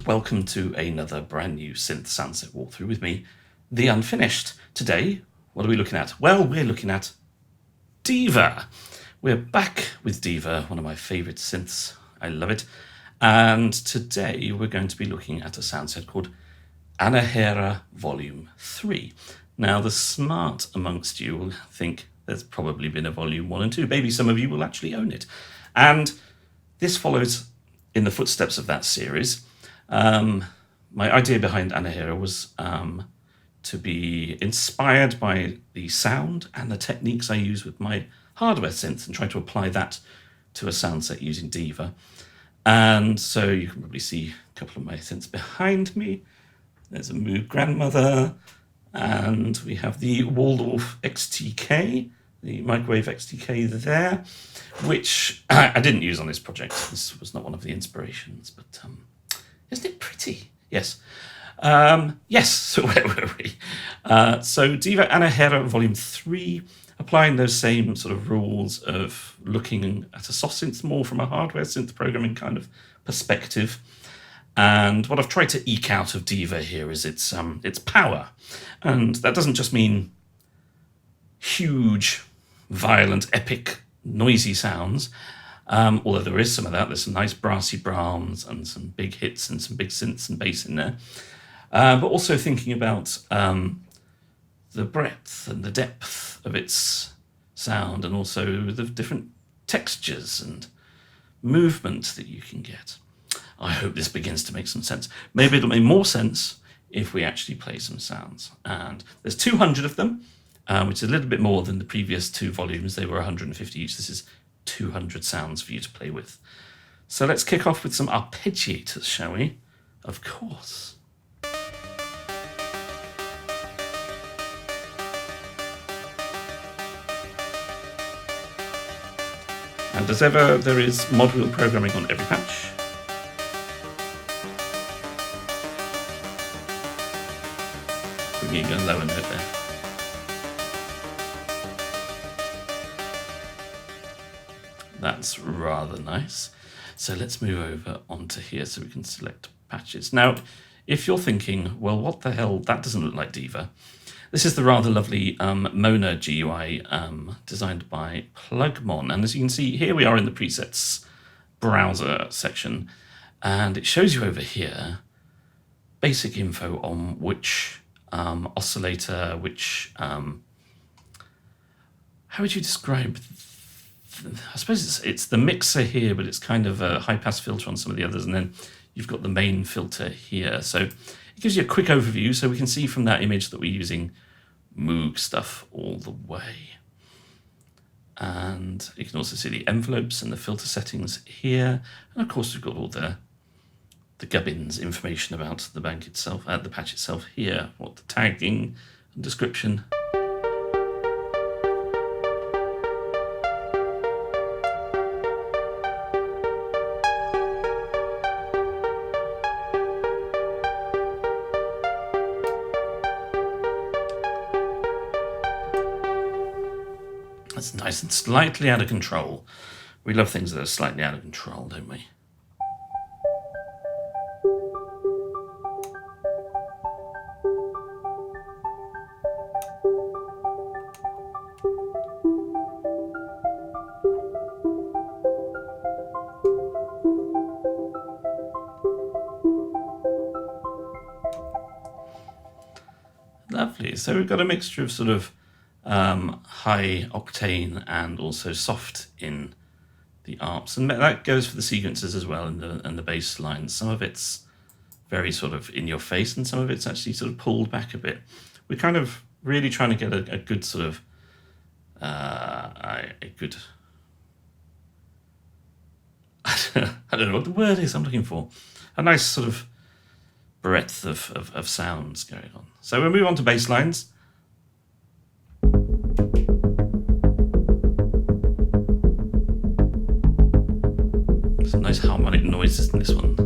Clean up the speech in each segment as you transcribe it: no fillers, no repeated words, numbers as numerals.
welcome to another brand new synth soundset walkthrough with me, The Unfinished. Today, what are we looking at? Well, we're looking at Diva. We're back with Diva, one of my favourite synths. I love it. And today we're going to be looking at a soundset called Anahera Volume 3. Now, the smart amongst you will think there's probably been a Volume 1 and 2. Maybe some of you will actually own it. And this follows in the footsteps of that series. My idea behind Anahera was to be inspired by the sound and the techniques I use with my hardware synth and try to apply that to a soundset using Diva. And so you can probably see a couple of my synths behind me. There's a Moog Grandmother, and we have the Waldorf XTK, the microwave XTK there, which I didn't use on this project. This was not one of the inspirations, but isn't it pretty? Yes. Yes, so where were we? So Diva Anahera Volume 3, applying those same sort of rules of looking at a soft synth more from a hardware synth programming kind of perspective. And what I've tried to eke out of Diva here is its power. And that doesn't just mean huge, violent, epic, noisy sounds, although there is some of that. There's some nice brassy Brahms and some big hits and some big synths and bass in there. But also thinking about the breadth and the depth of its sound, and also the different textures and movement that you can get. I hope this begins to make some sense. Maybe it'll make more sense if we actually play some sounds. And there's 200 of them, which is a little bit more than the previous two volumes. They were 150 each. This is 200 sounds for you to play with. So let's kick off with some arpeggiators, shall we? Of course. And as ever, there is mod wheel programming on every patch. Bringing a lower note there. That's rather nice. So let's move over onto here so we can select patches. Now, if you're thinking, well, what the hell, that doesn't look like Diva. This is the rather lovely Mona GUI designed by Plugmon. And as you can see, here we are in the presets browser section. And it shows you over here basic info on which oscillator, which, how would you describe, I suppose it's the mixer here, but it's kind of a high pass filter on some of the others. And then you've got the main filter here. So it gives you a quick overview, so we can see from that image that we're using Moog stuff all the way. And you can also see the envelopes and the filter settings here. And of course, we've got all the gubbins information about the bank itself, the patch itself here, what the tagging and description. That's nice and slightly out of control. We love things that are slightly out of control, don't we? Lovely. So we've got a mixture of sort of high octane and also soft in the arps, and that goes for the sequences as well, and the bass lines. Some of it's very sort of in your face, and some of it's actually sort of pulled back a bit. We're kind of really trying to get a good sort of I don't know what the word is I'm looking for. A nice sort of breadth of sounds going on. So we'll move on to bass lines. Some nice harmonic noises in this one.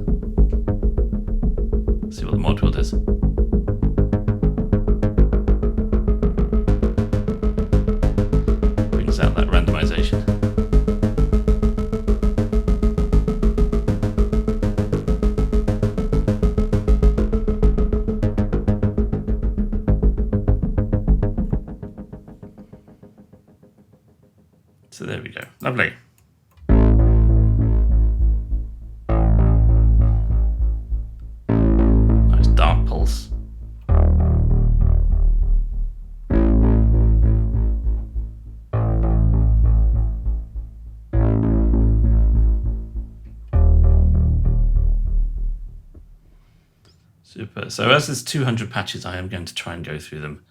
Let's see what the mod wheel does. Brings out that randomization. So there we go. Lovely. Nice dark pulse. Super. So as there's 200 patches, I am going to try and go through them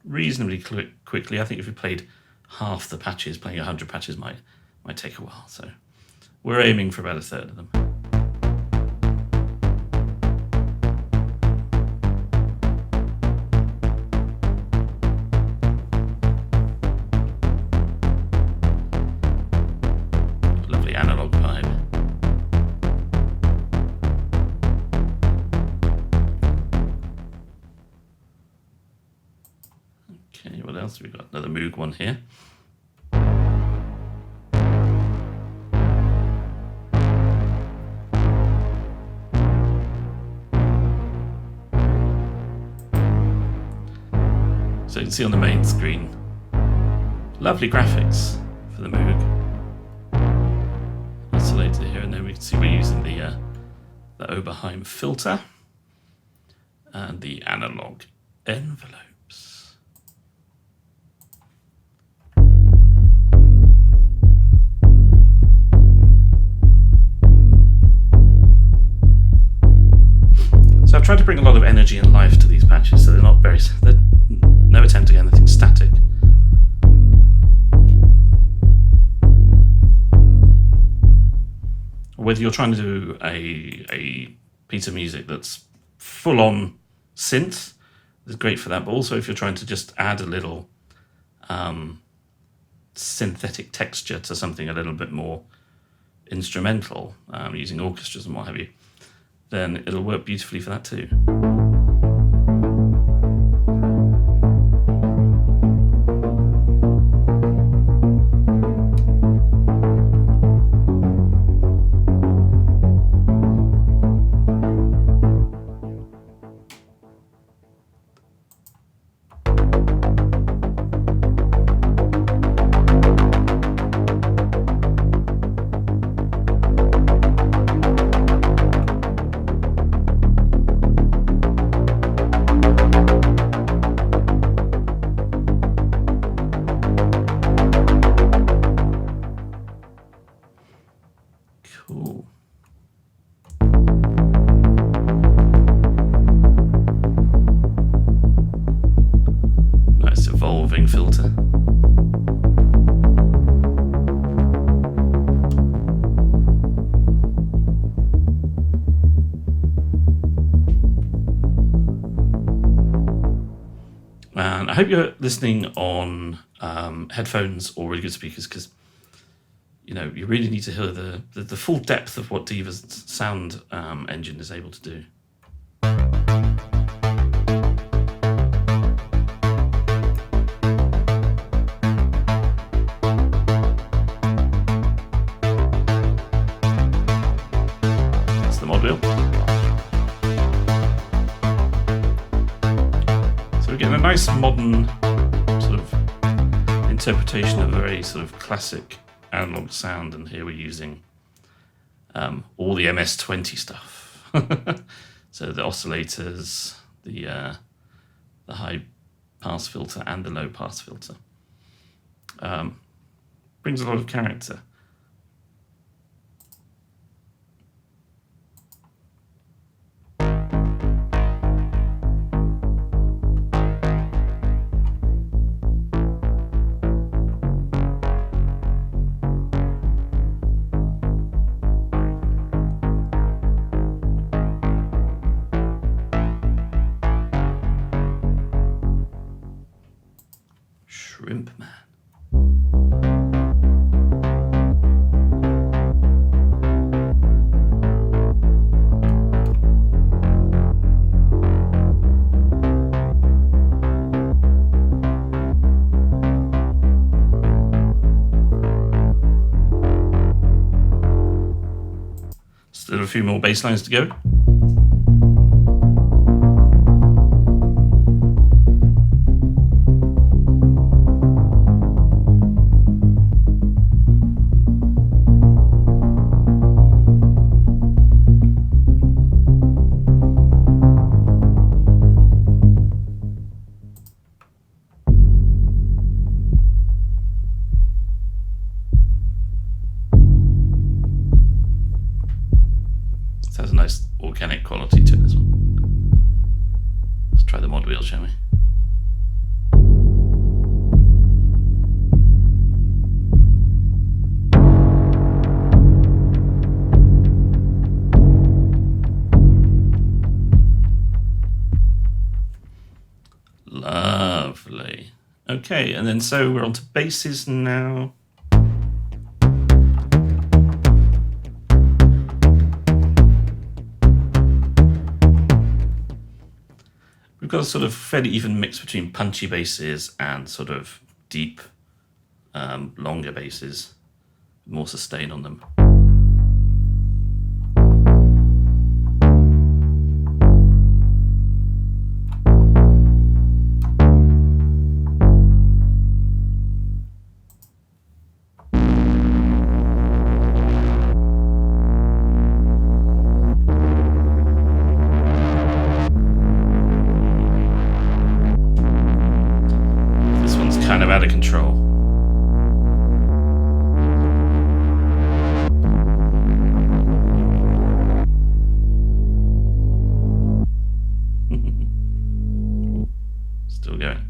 reasonably quickly. I think if we played half the patches, playing 100 patches might take a while. So we're aiming for about a third of them. Lovely analog vibe. Okay, what else have we got? Another Moog one here. So you can see on the main screen, lovely graphics for the Moog. Oscillator here, and then we can see we're using the Oberheim filter and the analog envelopes. So I've tried to bring a lot of energy and life to these patches, so they're not very. No attempt to get anything static. Whether you're trying to do a piece of music that's full on synth, is great for that. But also if you're trying to just add a little synthetic texture to something a little bit more instrumental, using orchestras and what have you, then it'll work beautifully for that too. Cool. Nice evolving filter. And I hope you're listening on headphones or really good speakers, because you know, you really need to hear the full depth of what Diva's sound engine is able to do. That's the mod wheel. So we're getting a nice modern sort of interpretation of a very sort of classic analog sound, and here we're using all the MS-20 stuff. So the oscillators, the high pass filter and the low pass filter. Brings a lot of character. Shrimp Man. Still a few more bass lines to go. Lovely. Okay, and then so we're on to basses now. We've got a sort of fairly even mix between punchy basses and sort of deep, longer basses, more sustain on them. Kind of out of control. Still going.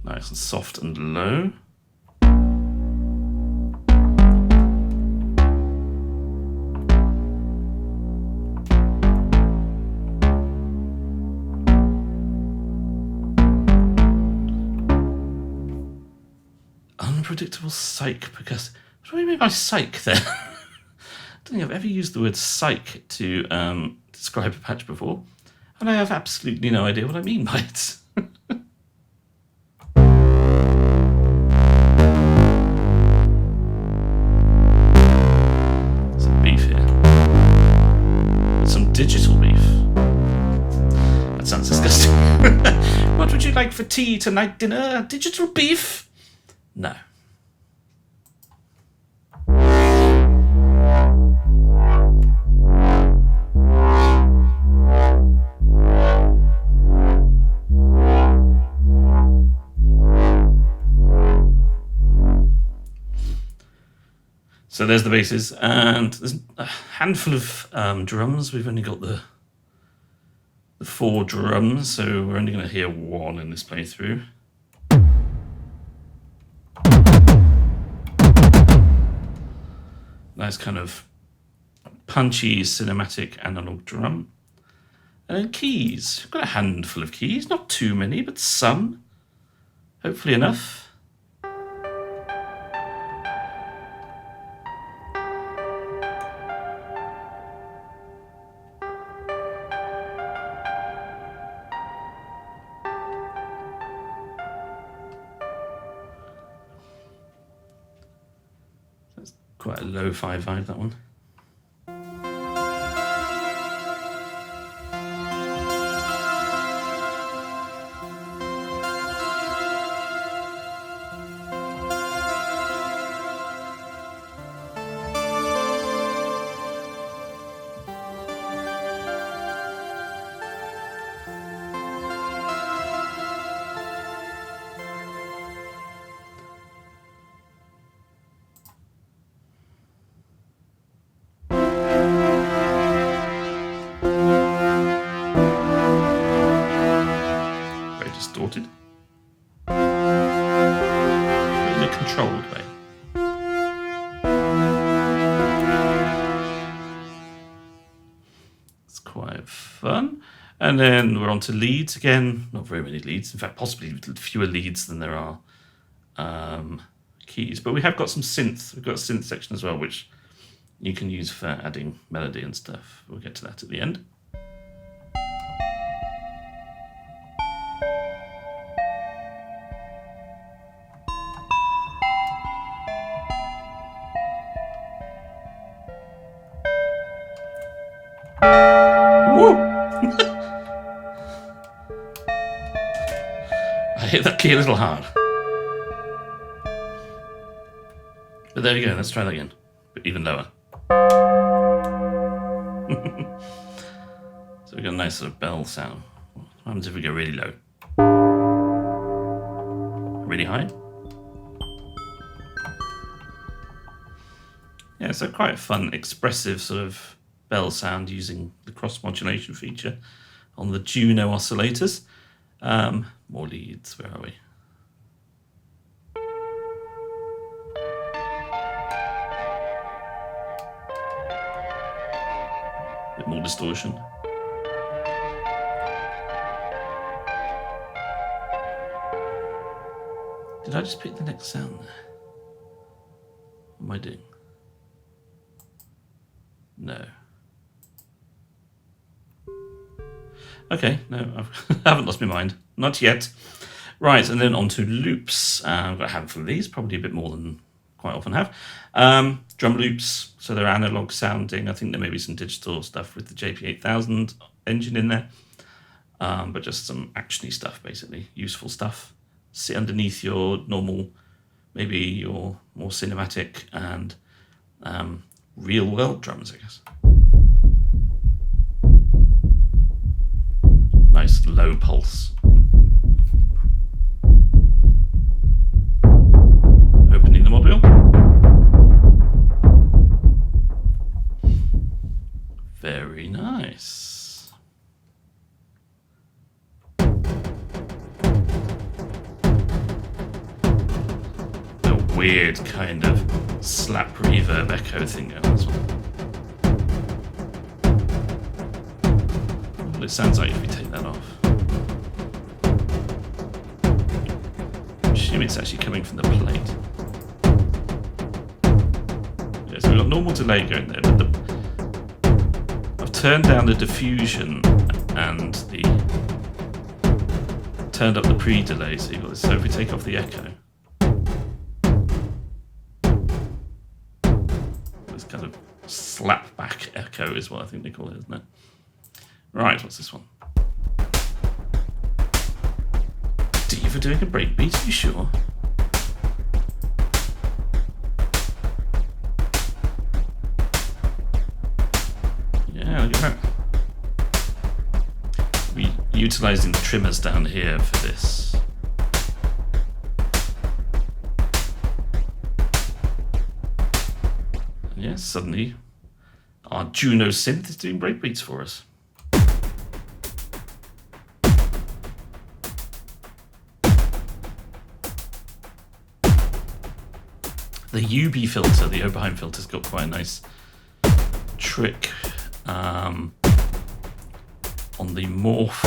Nice and soft and low. Unpredictable psych percussive. What do you mean by psych there? I don't think I've ever used the word psych to describe a patch before, and I have absolutely no idea what I mean by it. Digital beef. That sounds disgusting. What would you like for tea tonight, dinner? Digital beef? No. So there's the basses, and there's a handful of drums. We've only got the 4 drums, so we're only going to hear 1 in this playthrough. Nice kind of punchy, cinematic analog drum. And then keys. We've got a handful of keys, not too many, but some. Hopefully enough. Quite a lo-fi vibe, that one. Distorted. In a controlled way. It's quite fun. And then we're on to leads again. Not very many leads. In fact, possibly fewer leads than there are keys. But we have got some synth. We've got a synth section as well, which you can use for adding melody and stuff. We'll get to that at the end. I hit that key a little hard. But there we go, let's try that again. But even lower. So we got a nice sort of bell sound. What happens if we go really low? Really high? Yeah, so quite a fun, expressive sort of bell sound using the cross modulation feature on the Juno oscillators. More leads, where are we? A bit more distortion. Did I just pick the next sound there? What am I doing? No. Okay, no, I haven't lost my mind. Not yet. Right, and then on to loops. I've got a handful of these, probably a bit more than quite often have. Drum loops, so they're analog sounding. I think there may be some digital stuff with the JP8000 engine in there. But just some actiony stuff, basically. Useful stuff. Sit underneath your normal, maybe your more cinematic and real world drums, I guess. Nice low pulse. Opening the module. Very nice. A weird kind of slap reverb echo thing going on this one. Well, it sounds like if we take that off. I assume it's actually coming from the plate. Yeah, so we've got normal delay going there, but I've turned down the diffusion and turned up the pre-delay, so you've got this. So if we take off the echo, this kind of slap back echo is what I think they call it, isn't it? Right, what's this one? Diva doing a breakbeat, are you sure? Yeah, look at that. We're utilising the trimmers down here for this. And yes, suddenly our Juno synth is doing breakbeats for us. The UB filter, the Oberheim filter's got quite a nice trick on the morph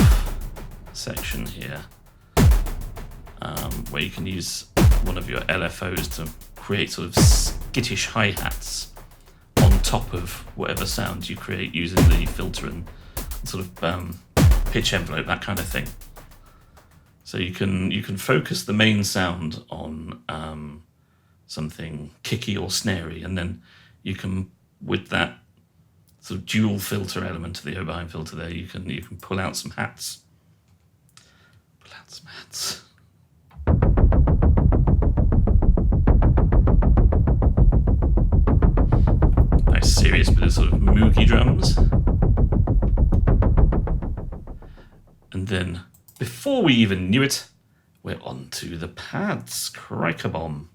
section here, where you can use one of your LFOs to create sort of skittish hi-hats on top of whatever sound you create using the filter and sort of pitch envelope, that kind of thing. So you can focus the main sound on something kicky or snary, and then you can, with that sort of dual filter element of the Oberheim filter there, you can pull out some hats. Pull out some hats. Nice serious bit of sort of moogie drums. And then, before we even knew it, we're on to the pads. Crikey-bomb.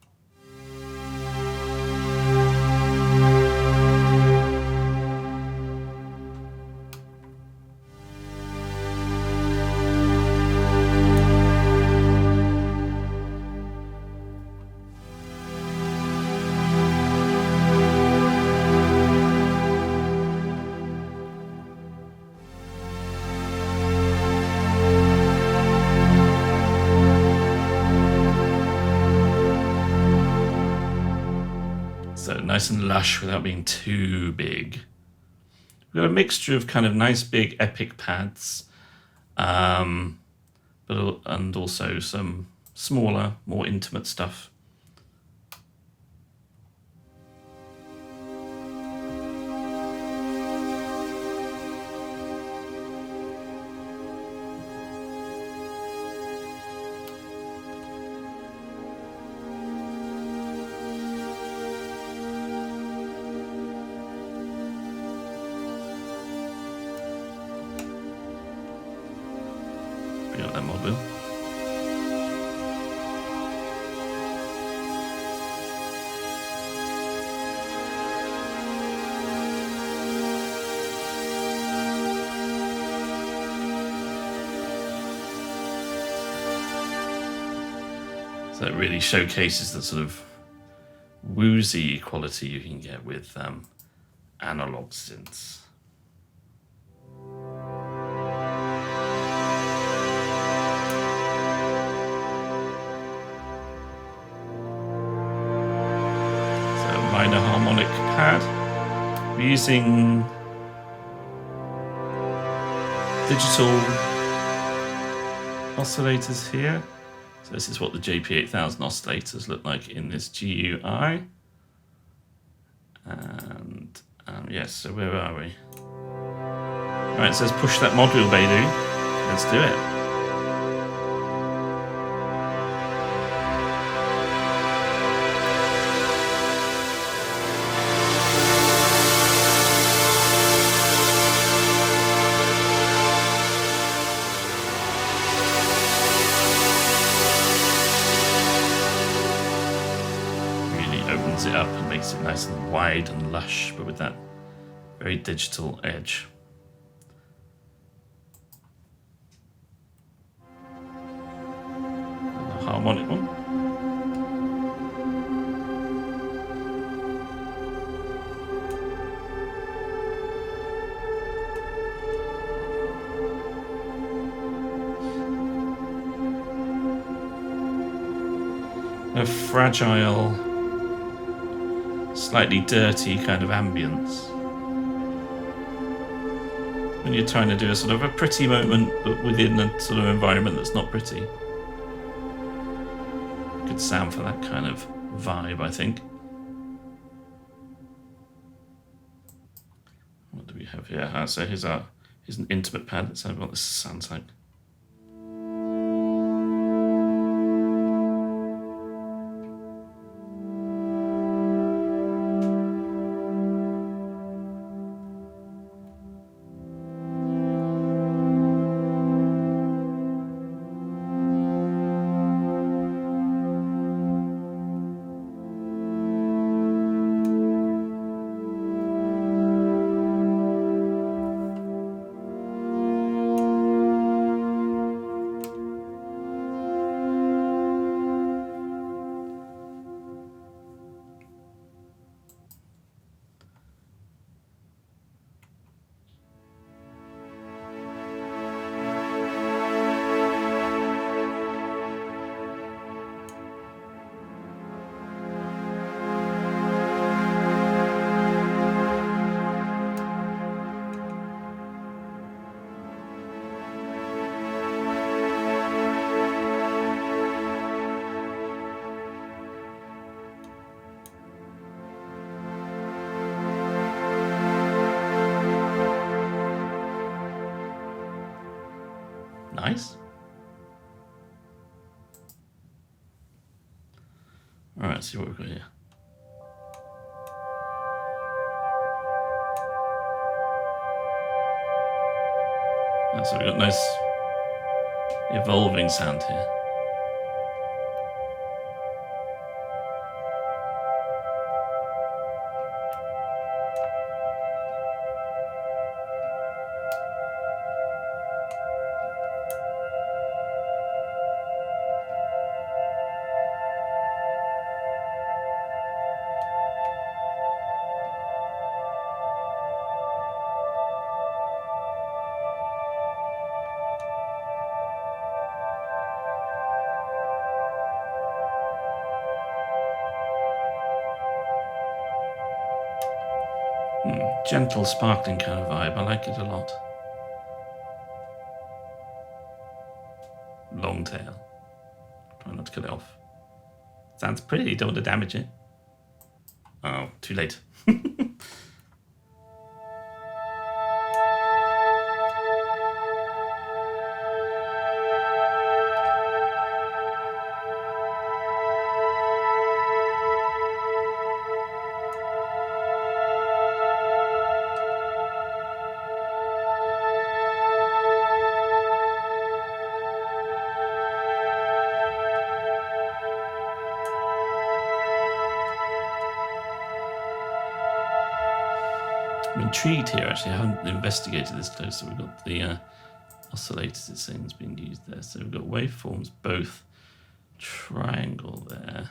So nice and lush without being too big. We've got a mixture of kind of nice big epic pads, and also some smaller, more intimate stuff. Bring up that mod wheel. So it really showcases the sort of woozy quality you can get with analog synths. So minor harmonic pad. We're using digital oscillators here. So this is what the JP8000 oscillators look like in this GUI. And yes, so where are we? Right, it says push that mod wheel, baby. Let's do it. It up and makes it nice and wide and lush, but with that very digital edge. And the harmonic one. A fragile, slightly dirty kind of ambience when you're trying to do a sort of a pretty moment but within a sort of environment that's not pretty. Good sound for that kind of vibe, I think. What do we have here? So here's an intimate pad. Let's have what this sounds like. Nice. All right, let's see what we've got here. So we've got nice evolving sound here. Gentle, sparkling kind of vibe. I like it a lot. Long tail. Try not to cut it off. Sounds pretty, don't want to damage it. Oh, too late. I'm intrigued here, actually. I haven't investigated this close. So we've got the oscillators, it's saying, that's being used there. So we've got waveforms both triangle there.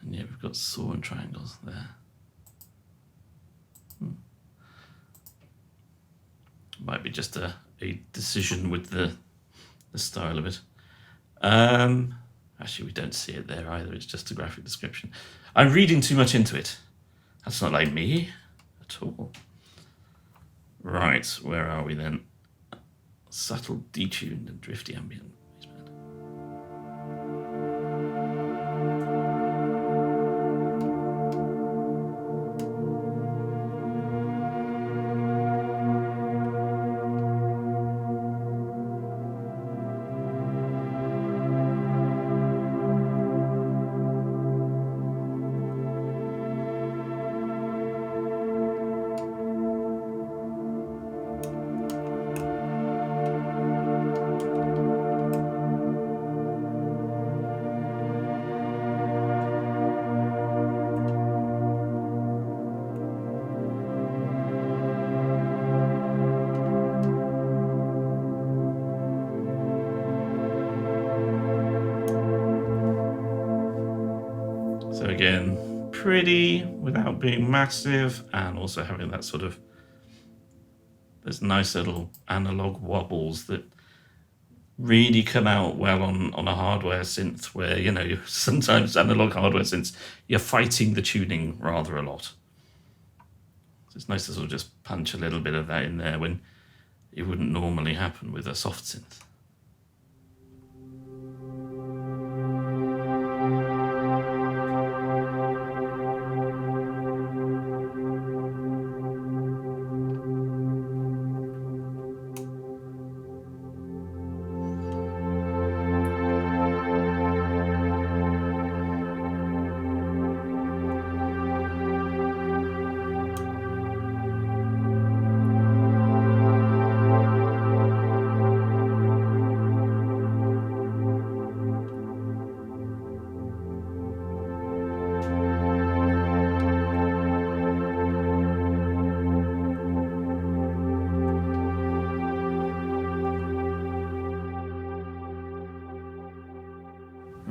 And yeah, we've got saw and triangles there. Might be just a decision with the style of it. Actually, we don't see it there either. It's just a graphic description. I'm reading too much into it. That's not like me at all. Right, where are we then? Subtle, detuned, and drifty ambient. So again, pretty without being massive, and also having that sort of, there's nice little analog wobbles that really come out well on a hardware synth where, you know, sometimes analog hardware synths, you're fighting the tuning rather a lot. So it's nice to sort of just punch a little bit of that in there when it wouldn't normally happen with a soft synth.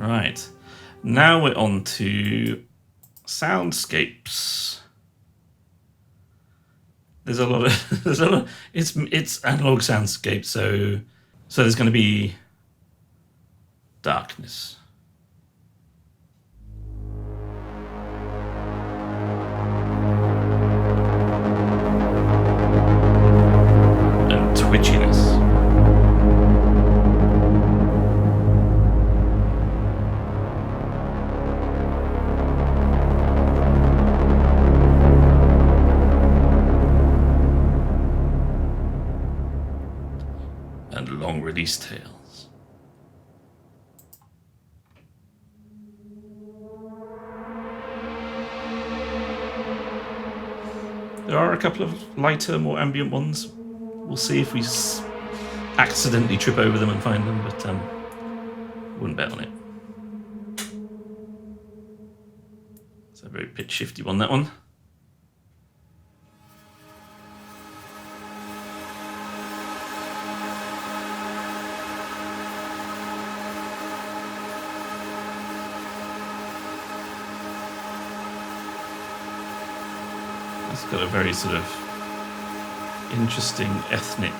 Right, now we're on to Soundscapes. There's a lot of it's analog soundscape, so there's going to be darkness. And twitchiness. Long release tails. There are a couple of lighter, more ambient ones. We'll see if we accidentally trip over them and find them, but wouldn't bet on it. It's a very pitch shifty one, that one. It's got a very sort of interesting ethnic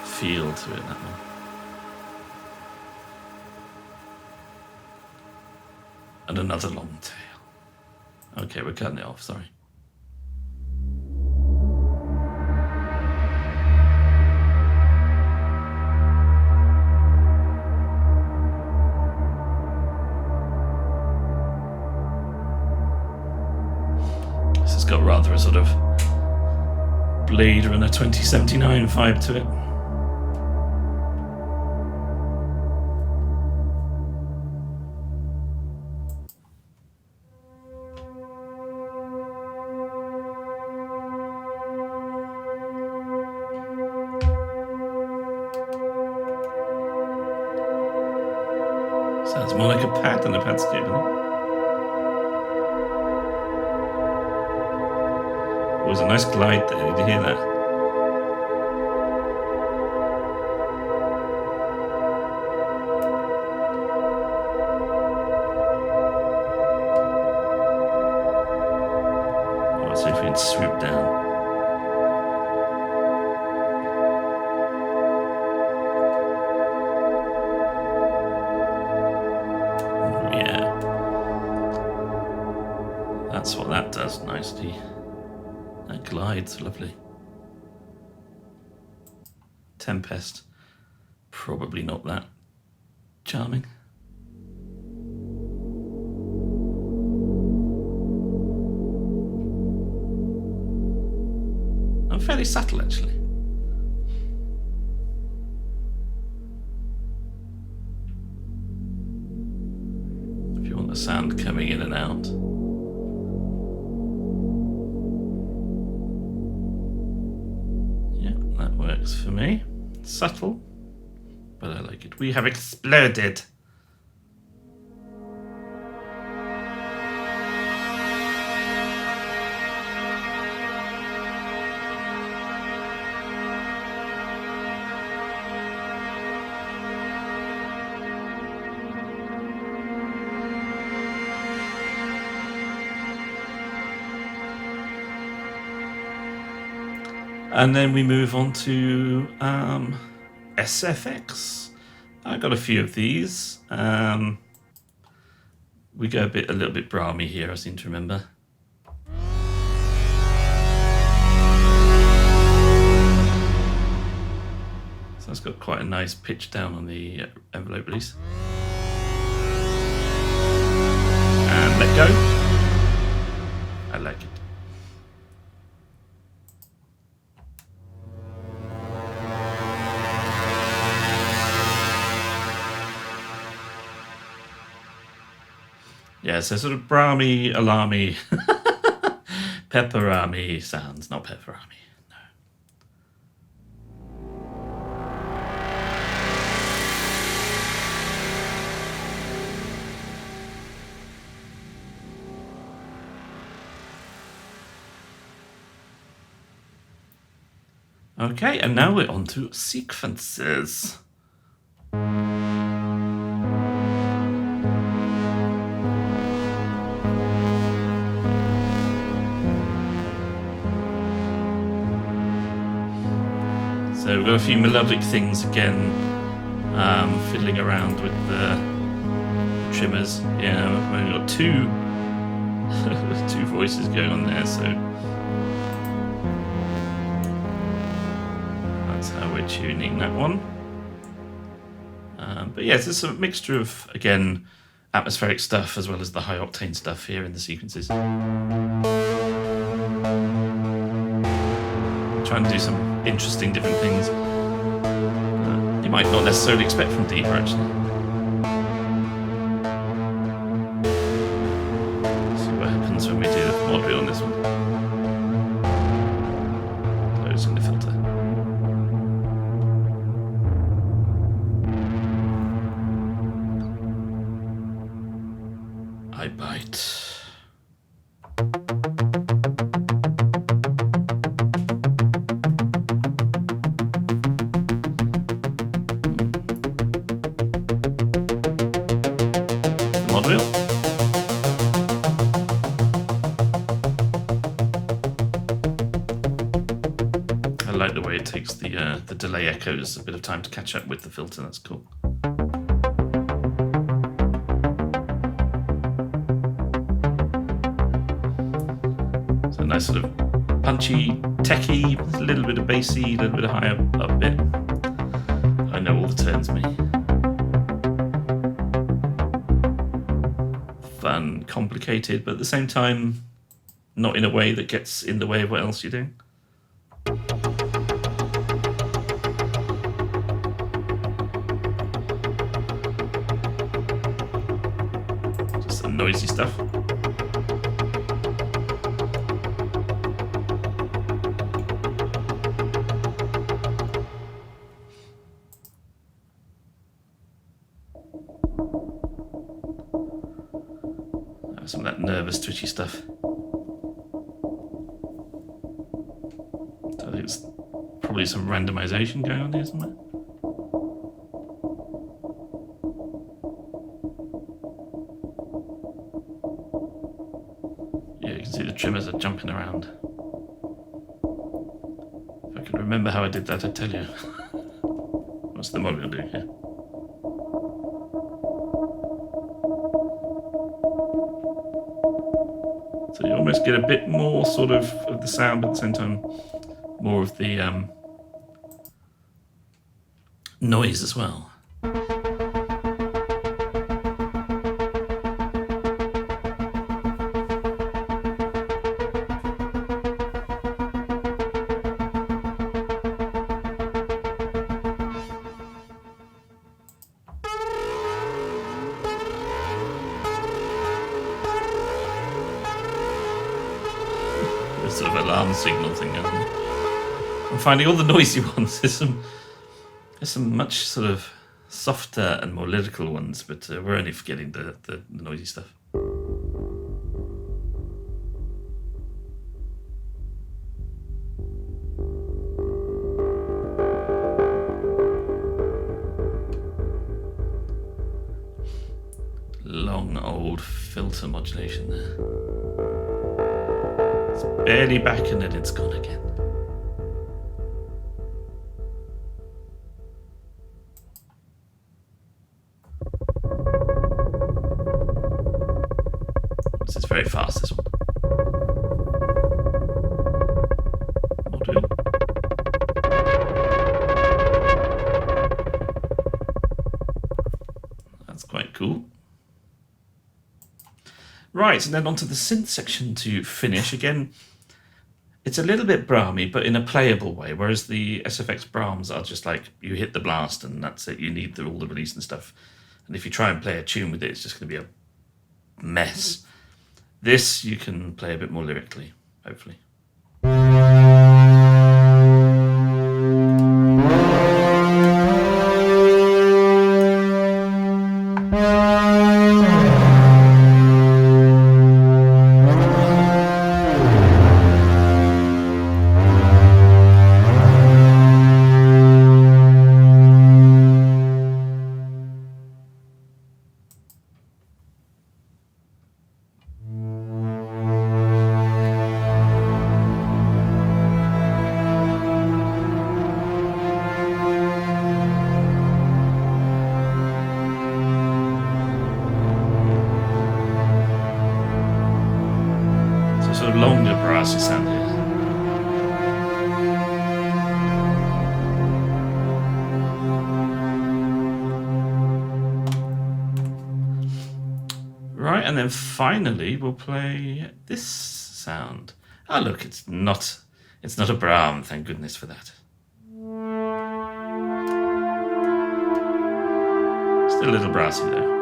feel to it, that one. And another long tail. Okay, we're cutting it off, sorry. Got rather a sort of Blade Runner 2079 vibe to it. Sounds more like a pad than a padscape, doesn't it? It was a nice glide there. Did you hear that? wide swoop down. Oh, yeah. That's what that does nicely. That glides, lovely. Tempest, probably not that charming. I'm fairly subtle, actually. If you want the sound coming in and out. Yeah, that works for me. Subtle, but I like it. We have exploded. And then we move on to SFX. I got a few of these. We go a little bit Brahmy here, I seem to remember. So it's got quite a nice pitch down on the envelope release. And let go. I like it. Yeah, so sort of Brahmy, alarmy, pepperami sounds, not pepperami, no. Okay, and now we're on to sequences. So we've got a few melodic things again, fiddling around with the trimmers. Yeah, we've got two voices going on there, so that's how we're tuning that one. But yes, it's a mixture of, again, atmospheric stuff as well as the high octane stuff here in the sequences. Trying to do some interesting different things you might not necessarily expect from Diva, actually. Let's see what happens when we do the mod reel on this one. Closing the filter. I bite. Wheel. I like the way it takes the delay echoes a bit of time to catch up with the filter. That's cool. So nice sort of punchy, techy, a little bit of bassy, a little bit of higher up bit. I know all the turns, me. Fun, complicated, but at the same time, not in a way that gets in the way of what else you're doing. Just some noisy stuff. Some of that nervous, twitchy stuff. So I think it's probably some randomization going on here somewhere. Yeah, you can see the trimmers are jumping around. remember how I did that, I tell you. What's the model doing here? So you almost get a bit more sort of the sound, but at the same time, more of the noise as well. Sort of alarm signal thing. I'm finding all the noisy ones. There's some much sort of softer and more lyrical ones, but we're only forgetting the noisy stuff. Long old filter modulation there. It's barely back and then it's gone again. This is very fast, this one. Audio. That's quite cool. Right, and then onto the synth section to finish. Again, it's a little bit Brahmy, but in a playable way, whereas the SFX Brahms are just like, you hit the blast and that's it. You need all the release and stuff. And if you try and play a tune with it, it's just going to be a mess. This, you can play a bit more lyrically, hopefully. Longer brassy sound here. Right, and then finally we'll play this sound. Oh look, it's not a Brahms, thank goodness for that. Still a little brassy though.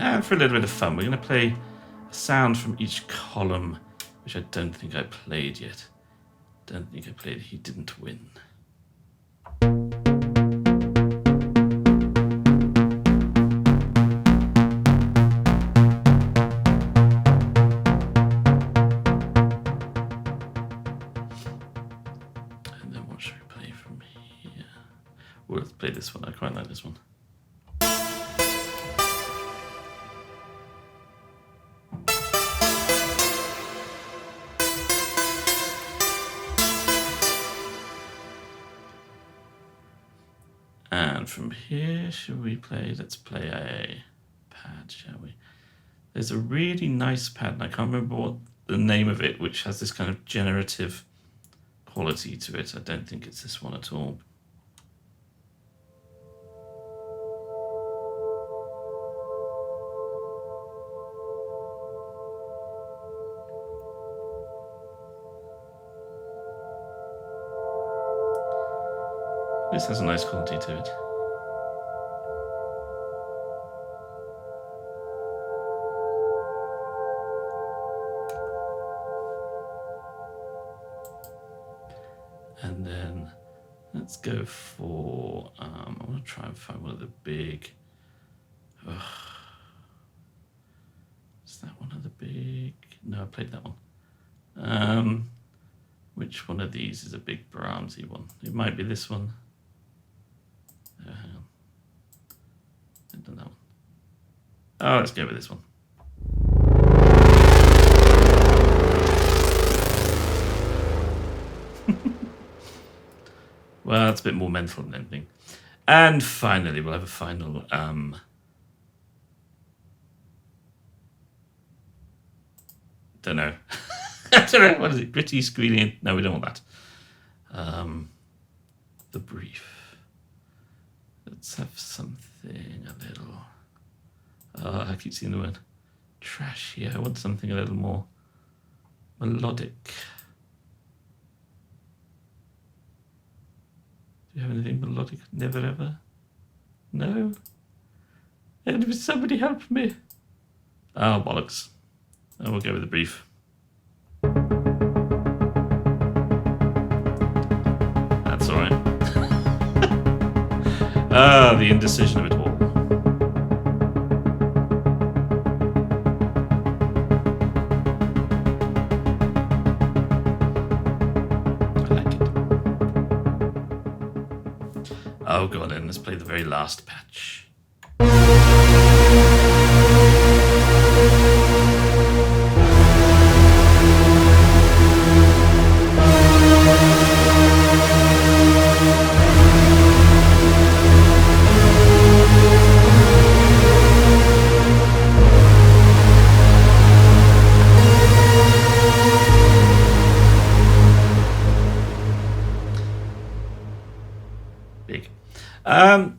And for a little bit of fun, we're going to play a sound from each column, which I don't think I played yet. Don't think I played He Didn't Win. And then what should we play from here? Well, let's play this one. I quite like this one. And from here, should we play? Let's play a pad, shall we? There's a really nice pad, and I can't remember what the name of it, which has this kind of generative quality to it. I don't think it's this one at all. This has a nice quality to it. And then let's Let's go for, I want to try and find one of the big, is that one of the big, no, I played that one. Which one of these is a big Brahmsy one? It might be this one. Hang on. I've done that one. Oh, let's go with this one. Well, it's a bit more mental than anything. And finally, we'll have a final don't know. I don't know, what is it? Gritty, squealing? No, we don't want that. The brief. Let's have something a little... Oh, I keep seeing the word trash here. I want something a little more melodic. Do you have anything melodic? Never ever? No? And somebody help me. Oh, bollocks. Oh, we'll go with the brief. That's all right. Ah, the indecision of it all. Oh, go on then, let's play the very last patch.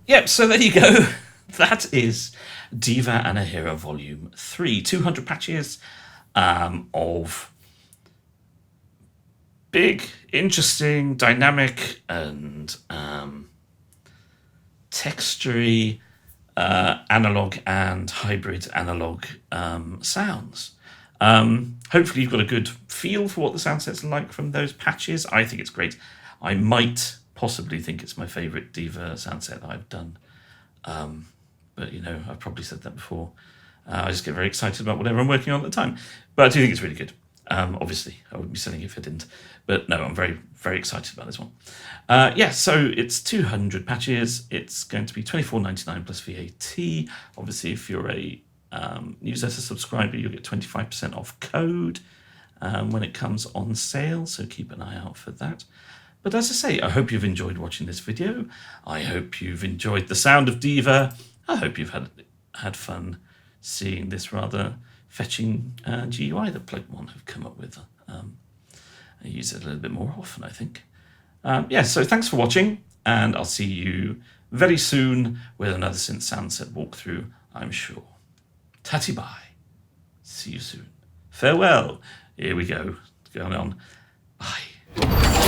Yep, so there you go. That is Diva Anahera Volume 3. 200 patches of big, interesting, dynamic, and textury analog and hybrid analog sounds. Hopefully you've got a good feel for what the sound sets are like from those patches. I think it's great. I might possibly think it's my favourite Diva sound set that I've done. But, you know, I've probably said that before. I just get very excited about whatever I'm working on at the time. But I do think it's really good. Obviously, I wouldn't be selling it if I didn't. But no, I'm very, very excited about this one. Yeah, so it's 200 patches. It's going to be $24.99 plus VAT. Obviously, if you're a newsletter subscriber, you'll get 25% off code when it comes on sale. So keep an eye out for that. But as I say, I hope you've enjoyed watching this video. I hope you've enjoyed the sound of Diva. I hope you've had fun seeing this rather fetching GUI that Plugmon have come up with. I use it a little bit more often, I think. Yeah, so thanks for watching, and I'll see you very soon with another synth sound set walkthrough, I'm sure. Tatty bye. See you soon. Farewell. Here we go. Going on. Bye.